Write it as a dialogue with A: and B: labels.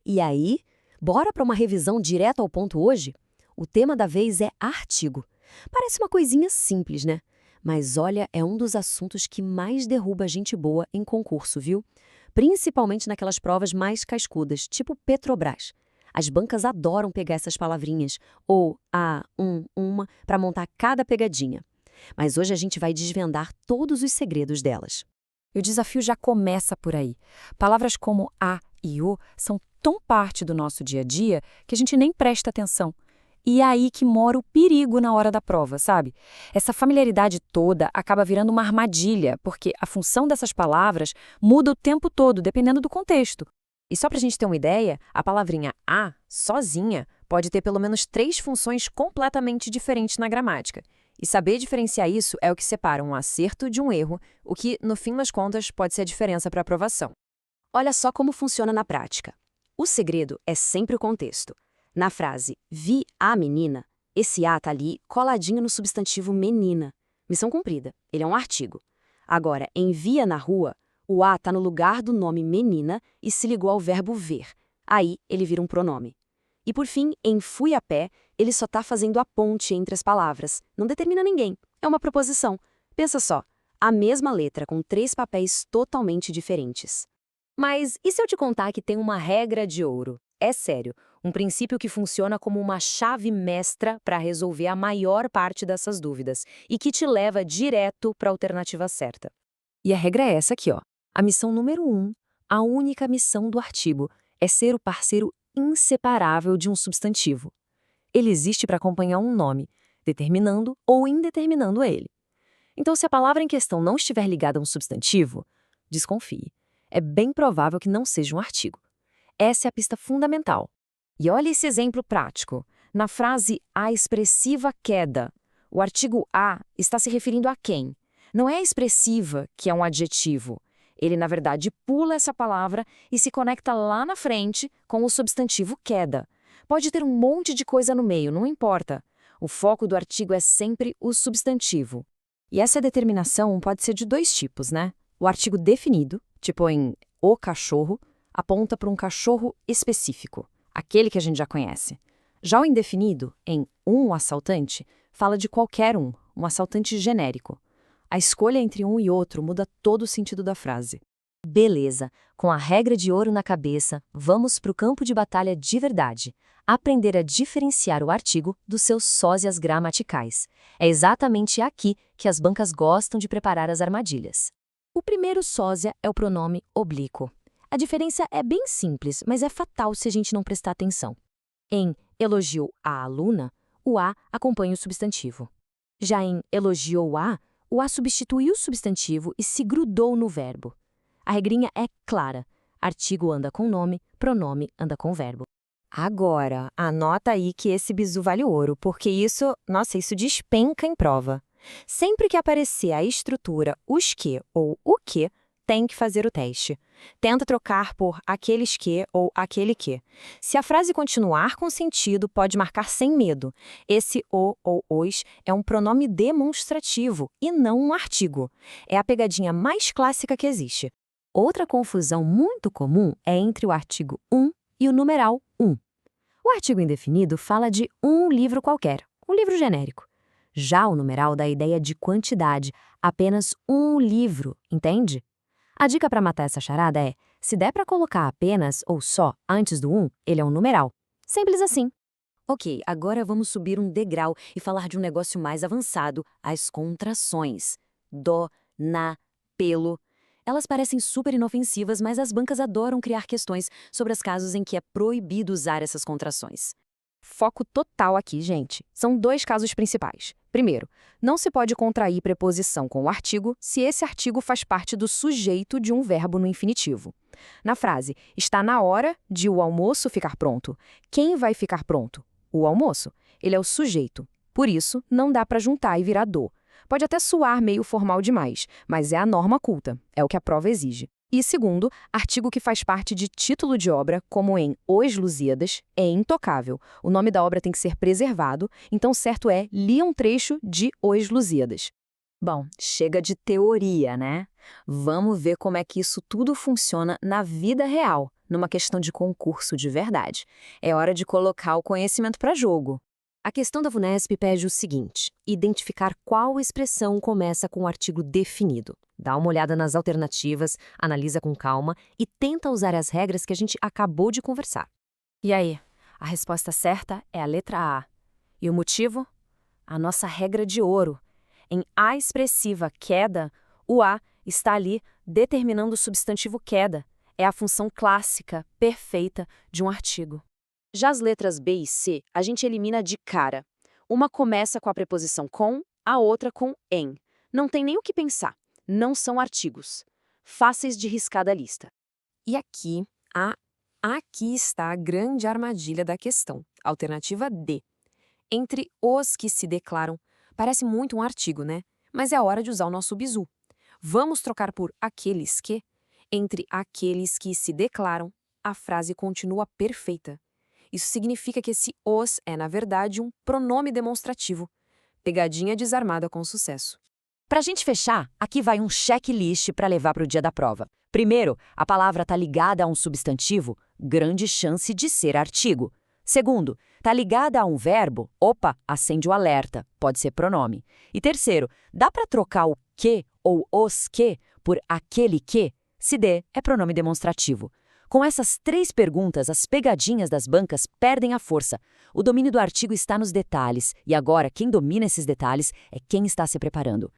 A: E aí, bora para uma revisão direto ao ponto hoje? O tema da vez é artigo. Parece uma coisinha simples, né? Mas olha, é um dos assuntos que mais derruba gente boa em concurso, viu? Principalmente naquelas provas mais cascudas, tipo Petrobras. As bancas adoram pegar essas palavrinhas, ou uma, para montar cada pegadinha. Mas hoje a gente vai desvendar todos os segredos delas.
B: E o desafio já começa por aí. Palavras como a e o são tão parte do nosso dia a dia que a gente nem presta atenção. E é aí que mora o perigo na hora da prova, sabe? Essa familiaridade toda acaba virando uma armadilha, porque a função dessas palavras muda o tempo todo, dependendo do contexto. E só para a gente ter uma ideia, a palavrinha a, sozinha, pode ter pelo menos 3 funções completamente diferentes na gramática. E saber diferenciar isso é o que separa um acerto de um erro, o que, no fim das contas, pode ser a diferença para a aprovação.
A: Olha só como funciona na prática. O segredo é sempre o contexto. Na frase vi a menina, esse a tá ali coladinho no substantivo menina. Missão cumprida, ele é um artigo. Agora, em via na rua, o a tá no lugar do nome menina e se ligou ao verbo ver. Aí, ele vira um pronome. E por fim, em fui a pé, ele só tá fazendo a ponte entre as palavras. Não determina ninguém, é uma proposição. Pensa só, a mesma letra com 3 papéis totalmente diferentes. Mas e se eu te contar que tem uma regra de ouro? É sério, um princípio que funciona como uma chave mestra para resolver a maior parte dessas dúvidas e que te leva direto para a alternativa certa.
B: E a regra é essa aqui, ó. A missão número 1, a única missão do artigo, é ser o parceiro inseparável de um substantivo. Ele existe para acompanhar um nome, determinando ou indeterminando ele. Então, se a palavra em questão não estiver ligada a um substantivo, desconfie. É bem provável que não seja um artigo. Essa é a pista fundamental. E olha esse exemplo prático. Na frase a expressiva queda, o artigo a está se referindo a quem? Não é a expressiva, que é um adjetivo. Ele, na verdade, pula essa palavra e se conecta lá na frente com o substantivo queda. Pode ter um monte de coisa no meio, não importa. O foco do artigo é sempre o substantivo. E essa determinação pode ser de 2 tipos, né? O artigo definido, tipo em o cachorro, aponta para um cachorro específico, aquele que a gente já conhece. Já o indefinido, em um assaltante, fala de qualquer um assaltante genérico. A escolha entre um e outro muda todo o sentido da frase.
A: Beleza, com a regra de ouro na cabeça, vamos para o campo de batalha de verdade. Aprender a diferenciar o artigo dos seus sósias gramaticais. É exatamente aqui que as bancas gostam de preparar as armadilhas. O primeiro sósia é o pronome oblíquo. A diferença é bem simples, mas é fatal se a gente não prestar atenção. Em elogiou a aluna, o a acompanha o substantivo. Já em elogiou a, o a substituiu o substantivo e se grudou no verbo. A regrinha é clara. Artigo anda com nome, pronome anda com verbo.
B: Agora, anota aí que esse bizu vale ouro, porque isso despenca em prova. Sempre que aparecer a estrutura os que ou o que, tem que fazer o teste. Tenta trocar por aqueles que ou aquele que. Se a frase continuar com sentido, pode marcar sem medo. Esse o ou os é um pronome demonstrativo e não um artigo. É a pegadinha mais clássica que existe.
A: Outra confusão muito comum é entre o artigo um e o numeral um. O artigo indefinido fala de um livro qualquer, um livro genérico. Já o numeral dá a ideia de quantidade, apenas um livro, entende? A dica para matar essa charada é, se der para colocar apenas ou só antes do um, ele é um numeral. Simples assim. Ok, agora vamos subir um degrau e falar de um negócio mais avançado, as contrações. Do, na, pelo. Elas parecem super inofensivas, mas as bancas adoram criar questões sobre os casos em que é proibido usar essas contrações.
B: Foco total aqui, gente. São 2 casos principais. Primeiro, não se pode contrair preposição com o artigo se esse artigo faz parte do sujeito de um verbo no infinitivo. Na frase, está na hora de o almoço ficar pronto. Quem vai ficar pronto? O almoço. Ele é o sujeito. Por isso, não dá para juntar e virar do. Pode até soar meio formal demais, mas é a norma culta. É o que a prova exige. E segundo, artigo que faz parte de título de obra, como em Os Lusíadas, é intocável. O nome da obra tem que ser preservado, então certo é, lia um trecho de Os Lusíadas. Bom, chega de teoria, né? Vamos ver como é que isso tudo funciona na vida real, numa questão de concurso de verdade. É hora de colocar o conhecimento para jogo.
A: A questão da VUNESP pede o seguinte: identificar qual expressão começa com o artigo definido. Dá uma olhada nas alternativas, analisa com calma e tenta usar as regras que a gente acabou de conversar.
B: E aí? A resposta certa é a letra A. E o motivo? A nossa regra de ouro. Em A expressiva queda, o A está ali determinando o substantivo queda. É a função clássica, perfeita, de um artigo.
A: Já as letras B e C, a gente elimina de cara. Uma começa com a preposição com, a outra com em. Não tem nem o que pensar. Não são artigos. Fáceis de riscar da lista.
B: E aqui está a grande armadilha da questão. Alternativa D. Entre os que se declaram, parece muito um artigo, né? Mas é a hora de usar o nosso bizu. Vamos trocar por aqueles que. Entre aqueles que se declaram, a frase continua perfeita. Isso significa que esse os é, na verdade, um pronome demonstrativo. Pegadinha desarmada com sucesso.
A: Para a gente fechar, aqui vai um checklist para levar para o dia da prova. Primeiro, a palavra está ligada a um substantivo, grande chance de ser artigo. Segundo, está ligada a um verbo, opa, acende o alerta, pode ser pronome. E terceiro, dá para trocar o que ou os que por aquele que? Se der, é pronome demonstrativo. Com essas 3 perguntas, as pegadinhas das bancas perdem a força. O domínio do artigo está nos detalhes, e agora quem domina esses detalhes é quem está se preparando.